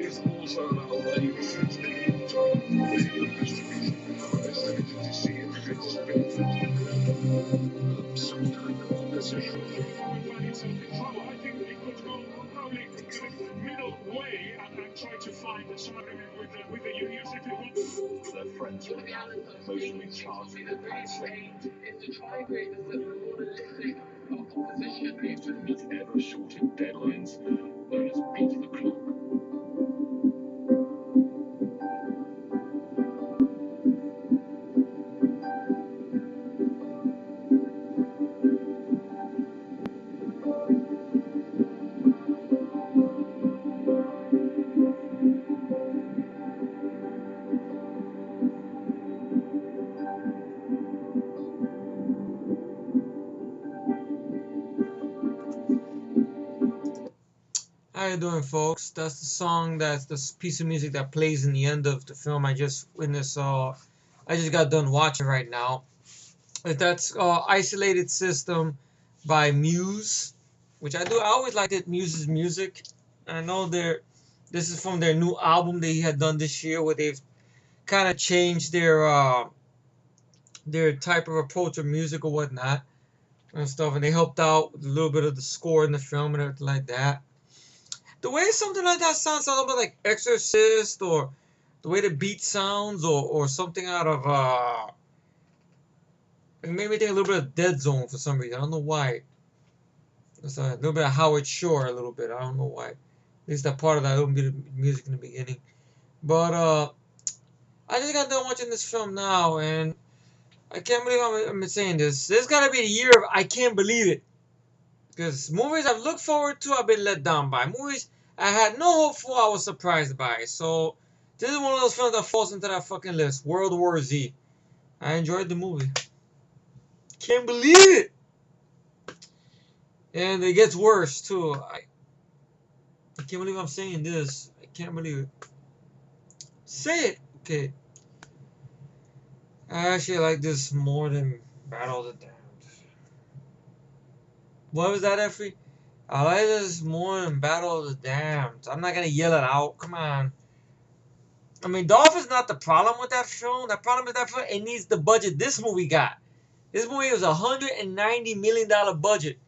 is also about middle way and try to find something with the their friends were emotionally charged with the past. Is to try and create this realistic opposition to meet ever shorter deadlines known as beat the clock. How you doing, folks? That's the song. That's the piece of music that plays in the end of the film I just witnessed. I just got done watching right now. That's "Isolated System" by Muse, which I do. I always liked it. Muse's music. I know this is from their new album they had done this year, where they've kind of changed their type of approach of music or whatnot and stuff, and they helped out with a little bit of the score in the film and everything like that. The way something like that sounds a little bit like Exorcist, or the way the beat sounds, or something out of it made me think a little bit of Dead Zone for some reason. I don't know why. It's a little bit of Howard Shore, a little bit. I don't know why. At least that part of that little bit of music in the beginning. But I just got done watching this film now, and I can't believe I'm saying this. This gotta be the year of I can't believe it. Because movies I've looked forward to, I've been let down by. Movies I had no hope for, I was surprised by. So, this is one of those films that falls into that fucking list. World War Z. I enjoyed the movie. Can't believe it! And it gets worse, too. I can't believe I'm saying this. I can't believe it. Say it! Okay. I actually like this more than Battle of the Damned. What was that, Effie? I like this more than Battle of the Damned. I'm not gonna yell it out. Come on. I mean, Dolph is not the problem with that film. The problem with that film, it needs the budget this movie got. This movie was $190 million budget.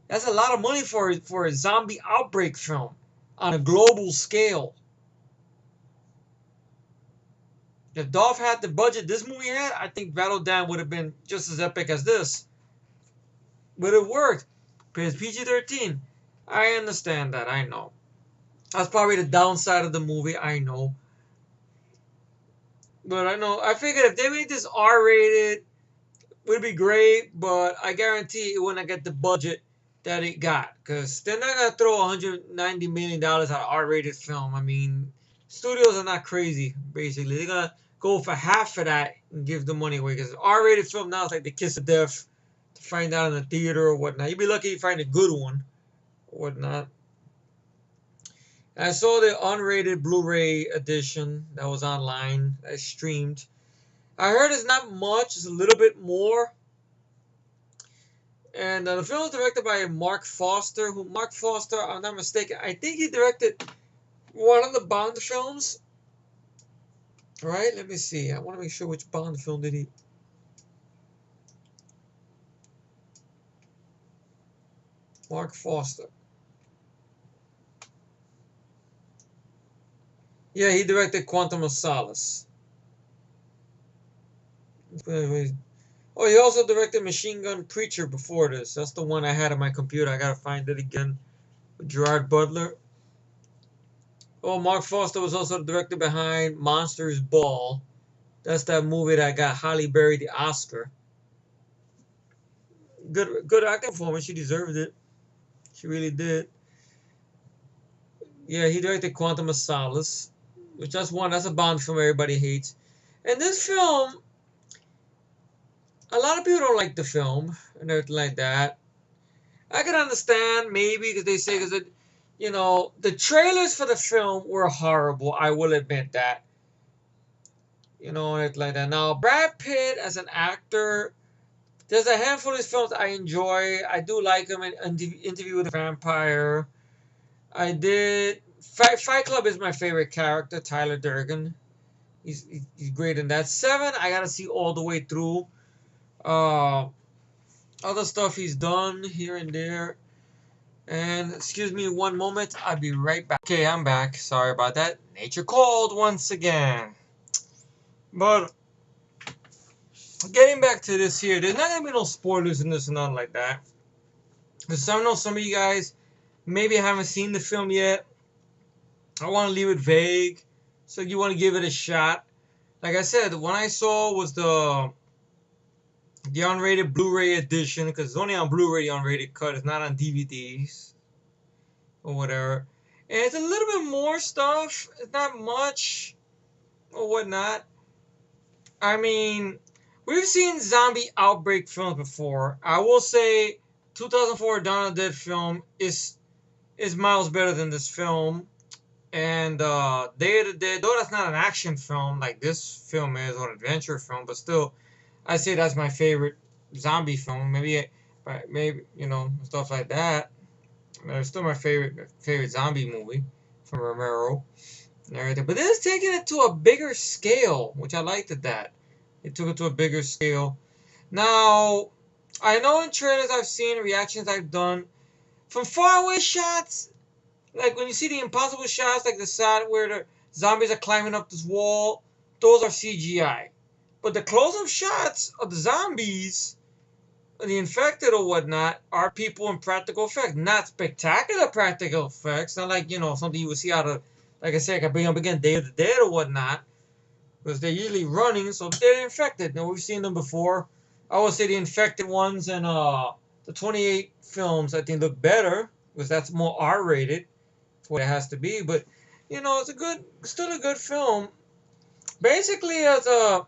That's a lot of money for a zombie outbreak film on a global scale. If Dolph had the budget this movie had, I think Battle Damned would have been just as epic as this. But it worked. Because PG-13. I understand that. I know. That's probably the downside of the movie. I know. But I know. I figured if they made this R-rated, it would be great. But I guarantee it wouldn't get the budget that it got. Because they're not going to throw $190 million at an R-rated film. I mean, studios are not crazy, basically. They're going to go for half of that and give the money away. Because R-rated film now is like the kiss of death. To find out in the theater or whatnot. You'd be lucky you find a good one or whatnot. I saw the unrated Blu-ray edition that was online, that streamed. I heard it's not much, it's a little bit more. And the film was directed by Mark Foster. Mark Foster, I'm not mistaken, I think he directed one of the Bond films. Right? Let me see. I want to make sure which Bond film did he. Mark Foster. Yeah, he directed Quantum of Solace. Oh, he also directed Machine Gun Preacher before this. That's the one I had on my computer. I gotta find it again. With Gerard Butler. Oh, Mark Foster was also the director behind Monsters Ball. That's that movie that got Halle Berry the Oscar. Good acting performance. She deserved it. She really did. Yeah, he directed Quantum of Solace, which that's a Bond film everybody hates. And this film, a lot of people don't like the film and everything like that. I can understand maybe because they say because the trailers for the film were horrible. I will admit that. And it's like that. Now Brad Pitt as an actor, There's a handful of these films I enjoy. I do like them. Interview with the Vampire. I did. Fight Club is my favorite character, Tyler Durden. He's great in that. Seven, I gotta see all the way through. Uh, Other stuff he's done here and there. And excuse me one moment, I'll be right back. Okay, I'm back. Sorry about that. Nature called once again. But getting back to this here, there's not gonna be no spoilers in this and nothing like that. Because I know some of you guys maybe haven't seen the film yet. I want to leave it vague, so you want to give it a shot. Like I said, the one I saw was the unrated Blu-ray edition, because it's only on Blu-ray, the unrated cut. It's not on DVDs or whatever. And it's a little bit more stuff. It's not much or whatnot. I mean, we've seen zombie outbreak films before. I will say 2004 Dawn of the Dead film is miles better than this film. And Day of the Dead, though that's not an action film like this film is, or an adventure film, but still, I say that's my favorite zombie film. Maybe stuff like that. It's still my favorite zombie movie from Romero and everything. But this is taking it to a bigger scale, which I liked at that. It took it to a bigger scale. Now, I know in trailers I've seen, reactions I've done, from far away shots, like when you see the impossible shots, like the side where the zombies are climbing up this wall, those are CGI. But the close-up shots of the zombies, the infected or whatnot, are people in practical effects. Not spectacular practical effects. Not like, something you would see out of, like I said, I can bring up again, Day of the Dead or whatnot. Because they're usually running, so they're infected. Now, we've seen them before. I would say the infected ones and the 28 films, I think, look better. Because that's more R-rated. What it has to be, but it's still a good film. Basically, as a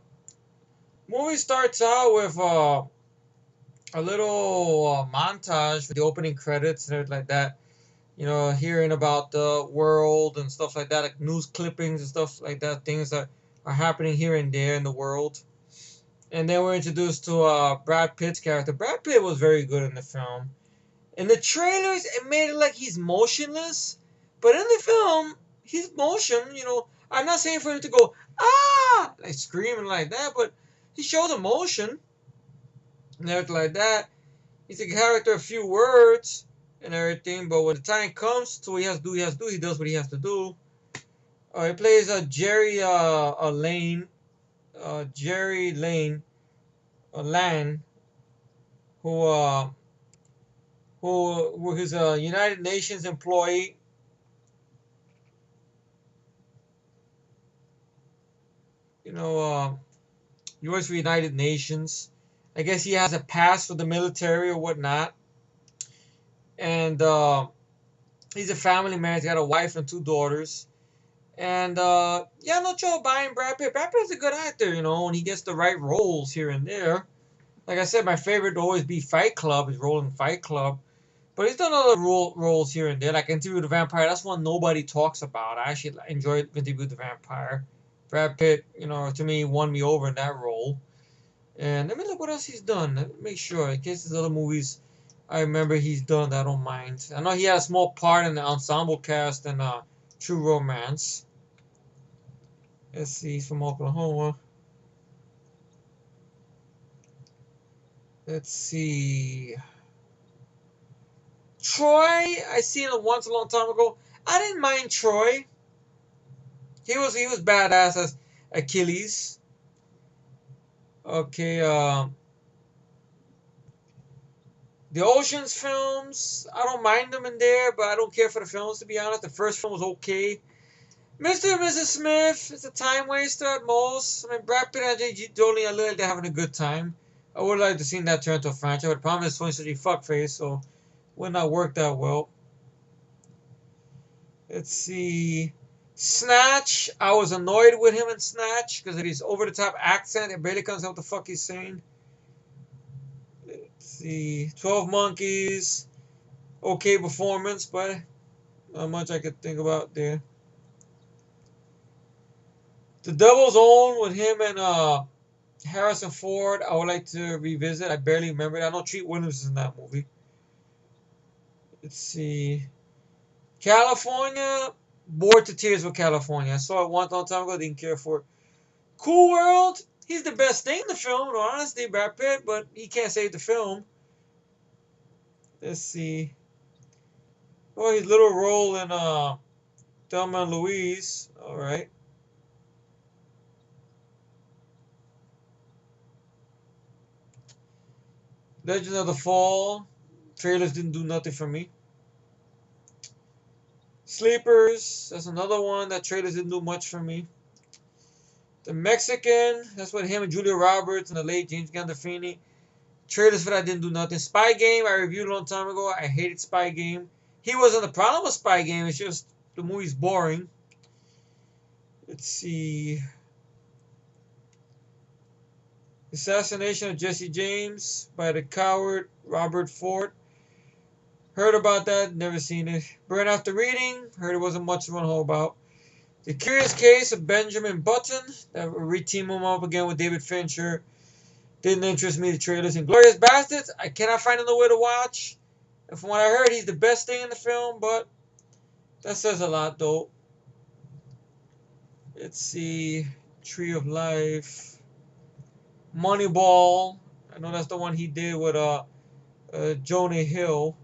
movie starts out with a little montage for the opening credits and everything like that. Hearing about the world and stuff like that, like news clippings and stuff like that, things that are happening here and there in the world. And then we're introduced to Brad Pitt's character. Brad Pitt was very good in the film. In the trailers, it made it like he's motionless. But in the film, he's motion, I'm not saying for him to go, ah, like screaming like that, but he shows emotion and everything like that. He's a character, a few words and everything, but when the time comes to what he has to do, he does what he has to do. He plays Jerry Lane, Lan, who is a United Nations employee. He works for United Nations. I guess he has a pass for the military or whatnot. And he's a family man. He's got a wife and 2 daughters. And no trouble buying Brad Pitt. Brad Pitt's a good actor, and he gets the right roles here and there. Like I said, my favorite would always be Fight Club, his role in Fight Club. But he's done other roles here and there, like Interview with the Vampire. That's one nobody talks about. I actually enjoyed Interview with the Vampire. Brad Pitt, to me, won me over in that role. And let me look what else he's done. Let me make sure, in case there's other movies I remember he's done that I don't mind. I know he had a small part in the ensemble cast in True Romance. Let's see, he's from Oklahoma. Let's see. Troy, I seen him once a long time ago. I didn't mind Troy. He was badass as Achilles. Okay, the Ocean's films, I don't mind them in there, but I don't care for the films, to be honest. The first film was okay. Mr. and Mrs. Smith is a time waster at most. I mean, Brad Pitt and J.G. Jolie, I look like they're having a good time. I would like to see that turn into a franchise, but the problem is 20th Century fuckface, so it would not work that well. Let's see. Snatch, I was annoyed with him in Snatch because of his over-the-top accent. It barely comes out what the fuck he's saying. Let's see. 12 Monkeys, okay performance, but not much I could think about there. The Devil's Own with him and Harrison Ford, I would like to revisit. I barely remember it. I know Treat Williams is in that movie. Let's see. California, bored to tears with California. I saw it one long time ago, didn't care for it. Cool World, he's the best thing in the film, honestly, Brad Pitt, but he can't save the film. Let's see. Oh, his little role in Thelma and Louise. Alright. Legend of the Fall. Trailers didn't do nothing for me. Sleepers, that's another one that trailers didn't do much for me. The Mexican, that's with him and Julia Roberts and the late James Gandolfini. Trailers for that didn't do nothing. Spy Game, I reviewed a long time ago. I hated Spy Game. He wasn't the problem with Spy Game, it's just the movie's boring. Let's see. Assassination of Jesse James by the coward Robert Ford. Heard about that, never seen it. Burn After Reading, heard it wasn't much to run home about. The Curious Case of Benjamin Button, that will re-team him up again with David Fincher. Didn't interest me, the trailers. And Glorious Bastards, I cannot find another way to watch. And from what I heard, he's the best thing in the film, but that says a lot, though. Let's see. Tree of Life. Moneyball. I know that's the one he did with Jonah Hill.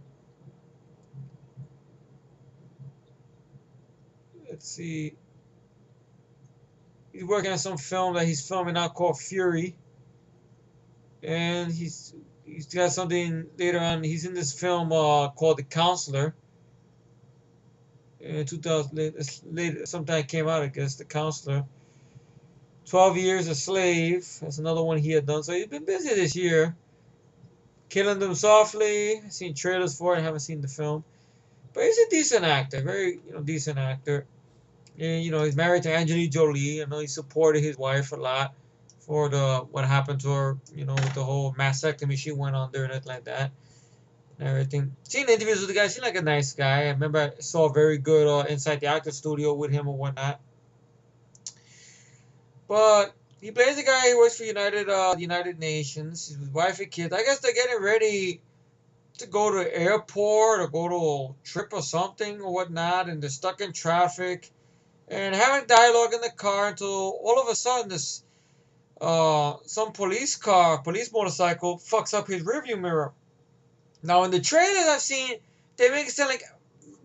Let's see. He's working on some film that he's filming now called Fury. And he's got something later on. He's in this film called The Counselor. In 2000, later, sometime came out, I guess, The Counselor. 12 Years a Slave. That's another one he had done. So he's been busy this year. Killing Them Softly. I've seen trailers for it. I haven't seen the film. But he's a decent actor. Very, decent actor. And, he's married to Angelina Jolie. I know he supported his wife a lot for what happened to her, with the whole mastectomy she went under and everything like that. And everything. Seen interviews with the guy. Seemed like a nice guy. I remember I saw a very good Inside the Actor Studio with him and whatnot. But he plays a guy who works for United Nations. His wife and kids. I guess they're getting ready to go to the airport or go to a trip or something or whatnot, and they're stuck in traffic and having dialogue in the car until all of a sudden this some police motorcycle fucks up his rearview mirror. Now in the trailers I've seen, they make it sound like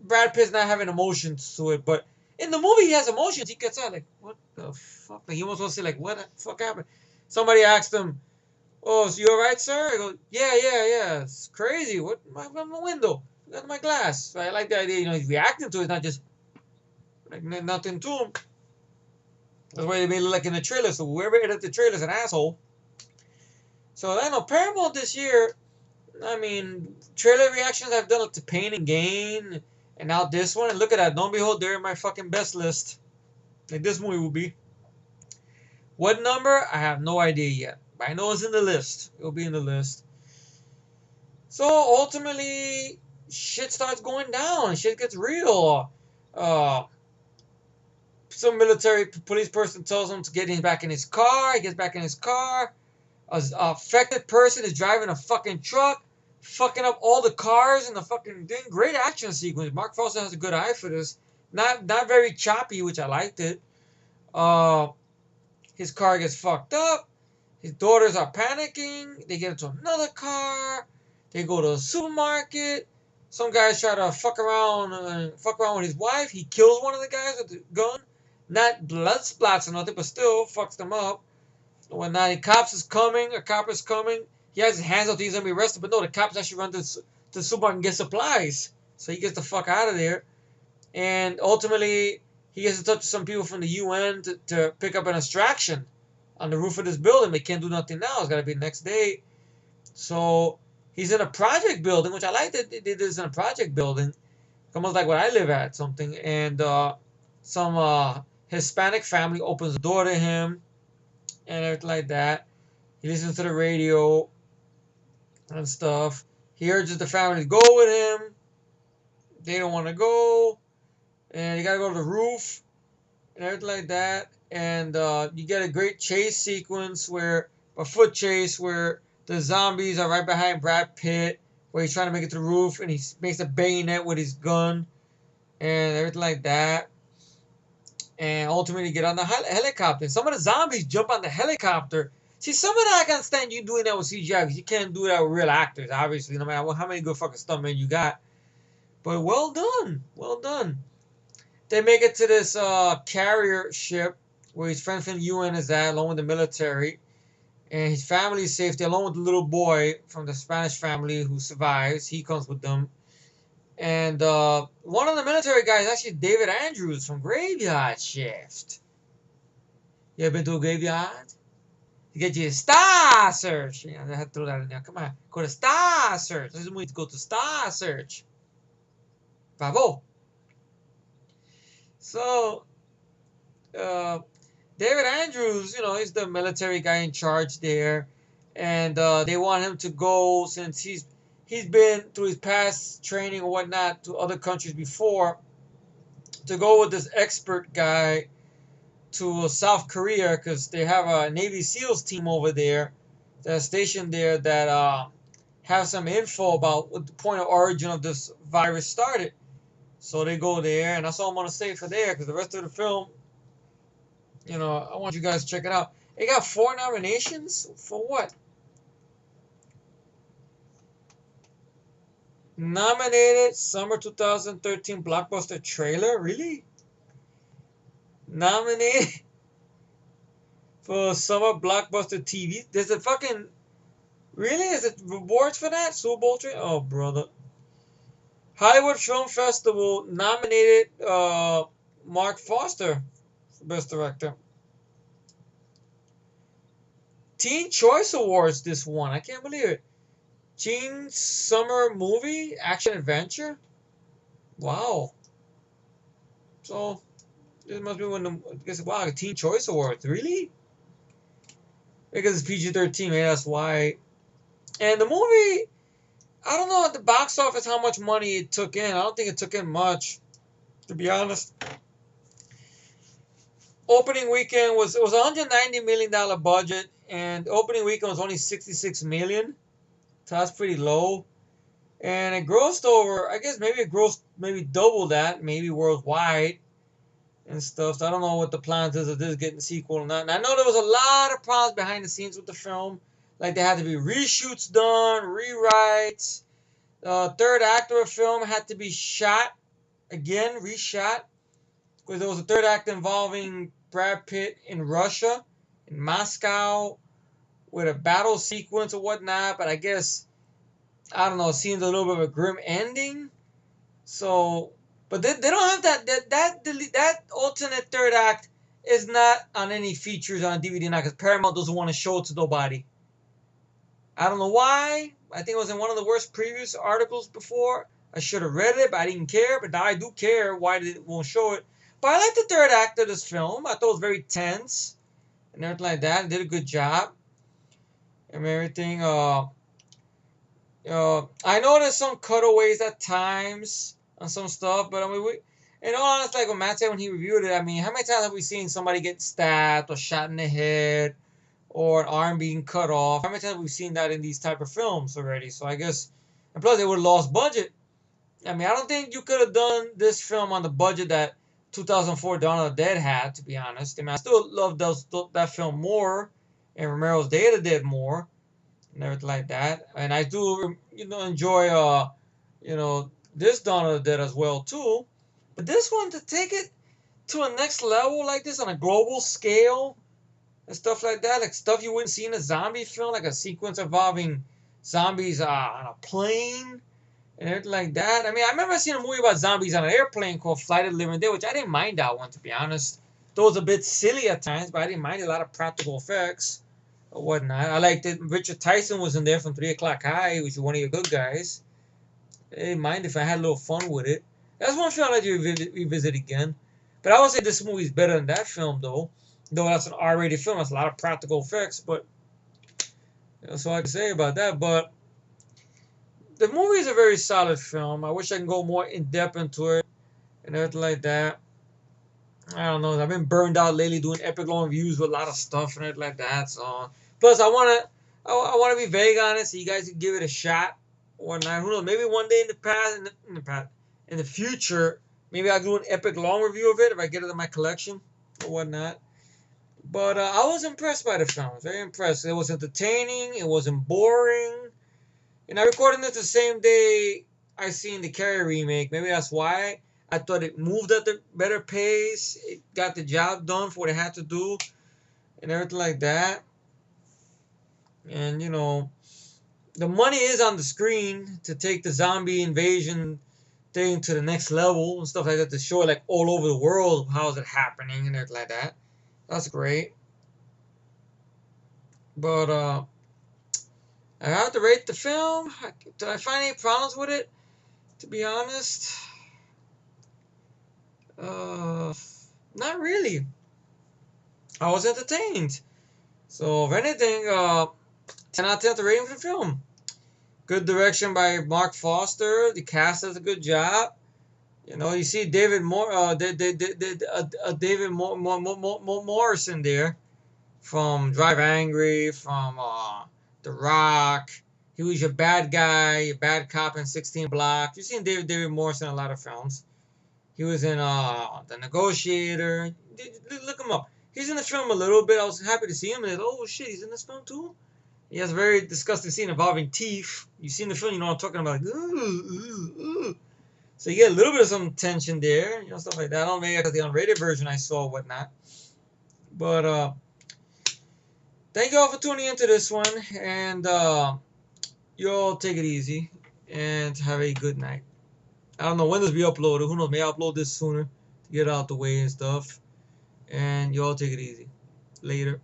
Brad Pitt's not having emotions to it, but in the movie he has emotions. He gets out like, what the fuck? Like he almost wants to say like, what the fuck happened? Somebody asked him, "Oh, so you alright, sir?" I go, yeah. It's crazy. What? My window. Look at my glass. So I like the idea, he's reacting to it, not just like nothing to him. That's why they made it look like in the trailer. So whoever edited the trailer is an asshole. So I know Paramount this year. I mean, trailer reactions I've done up to Pain and Gain, and now this one. And look at that. Don't behold, they're in my fucking best list. Like this movie will be. What number? I have no idea yet. But I know it's in the list. It'll be in the list. So ultimately, shit starts going down. Shit gets real. Some military police person tells him to get back in his car. He gets back in his car. A affected person is driving a fucking truck, fucking up all the cars in the fucking thing. Great action sequence. Mark Foster has a good eye for this. Not very choppy, which I liked it. His car gets fucked up. His daughters are panicking. They get into another car. They go to a supermarket. Some guys try to fuck around with his wife. He kills one of the guys with the gun. Not blood splats or nothing, but still fucks them up. When a cop is coming, he has his hands up, he's gonna be arrested. But no, the cops actually run to the supermarket and get supplies. So he gets the fuck out of there. And ultimately, he gets in touch with some people from the UN to pick up an extraction on the roof of this building. They can't do nothing now. It's got to be the next day. So he's in a project building, which I like that they did this in a project building. Almost like what I live at, something. And some Hispanic family opens the door to him and everything like that. He listens to the radio and stuff. He urges the family to go with him. They don't want to go. And you got to go to the roof and everything like that. And you get a great chase sequence where a foot chase where the zombies are right behind Brad Pitt, where he's trying to make it to the roof, and he makes a bayonet with his gun and everything like that. And ultimately get on the helicopter. Some of the zombies jump on the helicopter. See, some of that I can stand you doing that with CGI because you can't do that with real actors, obviously, no matter how many good fucking stuntmen you got. But well done. Well done. They make it to this carrier ship where his friend from the UN is at, along with the military. And his family is safe there, along with the little boy from the Spanish family who survives. He comes with them. And one of the military guys is actually David Andrews from Graveyard Shift. You ever been to a graveyard? You get your Star Search. Yeah, I had to throw that in there. Come on. Go to Star Search. This is when you go to Star Search. Bravo. So, David Andrews, he's the military guy in charge there. And they want him to go, since he's been through his past training or whatnot to other countries before, to go with this expert guy to South Korea, because they have a Navy SEALs team over there that's stationed there that have some info about what the point of origin of this virus started. So they go there, and that's all I'm going to say for there, because the rest of the film, I want you guys to check it out. It got 4 nominations for what? Nominated Summer 2013 Blockbuster Trailer? Really? Nominated for Summer Blockbuster TV? There's a fucking... Really? Is it rewards for that? Super Bowl trailer? Oh, brother. Hollywood Film Festival nominated Mark Foster for Best Director. Teen Choice Awards this one. I can't believe it. Teen Summer Movie Action Adventure. Wow. So this must be one of the, I guess, wow, Teen Choice Awards. Really? Because it's PG-13, maybe that's why. And the movie, I don't know at the box office how much money it took in. I don't think it took in much, to be honest. Opening weekend was $190 million budget, and opening weekend was only $66 million. So that's pretty low. And it grossed over, I guess maybe it grossed maybe double that, maybe worldwide and stuff. So I don't know what the plans is of this getting a sequel or not. And I know there was a lot of problems behind the scenes with the film. Like there had to be reshoots done, rewrites. The third act of the film had to be shot again, reshot. Because there was a third act involving Brad Pitt in Russia, in Moscow, with a battle sequence or whatnot. But I guess, I don't know, it seems a little bit of a grim ending. So, but they don't have that alternate third act is not on any features on DVD now, because Paramount doesn't want to show it to nobody. I don't know why. I think it was in one of the worst previous articles before. I should have read it, but I didn't care. But now I do care why they won't show it. But I like the third act of this film. I thought it was very tense and everything like that. It did a good job and everything. I know there's some cutaways at times on some stuff, but I mean, in all honesty, like what Matt said when he reviewed it, I mean, how many times have we seen somebody get stabbed or shot in the head or an arm being cut off? How many times have we seen that in these type of films already? So I guess, and plus they would have lost budget. I mean, I don't think you could have done this film on the budget that 2004 Dawn of the Dead had, to be honest. I mean, I still love that film more, and Romero's Day of the Dead more, and everything like that. And I do, enjoy, this Dawn of the Dead as well too. But this one, to take it to a next level like this on a global scale and stuff like that, like stuff you wouldn't see in a zombie film, like a sequence involving zombies on a plane and everything like that. I mean, I remember seeing a movie about zombies on an airplane called Flight of the Living Dead, which I didn't mind that one, to be honest. Though it was a bit silly at times, but I didn't mind a lot of practical effects or whatnot. I liked it. Richard Tyson was in there from 3 O'Clock High, which was one of your good guys. I didn't mind if I had a little fun with it. That's one film I'd like to revisit again. But I would say this movie is better than that film, though. Though that's an R-rated film, that's a lot of practical effects, but that's all I can say about that. But the movie is a very solid film. I wish I can go more in depth into it and everything like that. I don't know. I've been burned out lately doing epic long reviews with a lot of stuff and everything like that. So Plus, I wanna be vague on it, so you guys can give it a shot or not. Who knows? Maybe one day in the past, in the future, maybe I'll do an epic long review of it if I get it in my collection or whatnot. But I was impressed by the film. Very impressed. It was entertaining. It wasn't boring. And I recorded this the same day I seen the Carrie remake. Maybe that's why I thought it moved at the better pace. It got the job done for what it had to do and everything like that. And the money is on the screen to take the zombie invasion thing to the next level and stuff like that, to show it like all over the world how is it happening and everything like that. That's great. But I have to rate the film. Did I find any problems with it? To be honest, uh, not really. I was entertained. So if anything, 10 out of 10 the rating for the film. Good direction by Mark Foster. The cast does a good job. You see David Morrison there from Drive Angry, from The Rock. He was your bad guy, your bad cop in 16 Blocks. You've seen David Morrison in a lot of films. He was in The Negotiator. Look him up. He's in the film a little bit. I was happy to see him. And oh shit, he's in this film too. He has a very disgusting scene involving teeth. You've seen the film, you know what I'm talking about. Like, ooh, ooh, ooh. So you get a little bit of some tension there, stuff like that. I don't know, maybe because the unrated version I saw or whatnot. But thank you all for tuning into this one, and you all take it easy and have a good night. I don't know when this will be uploaded. Who knows? Maybe I'll upload this sooner to get out the way and stuff. And you all take it easy. Later.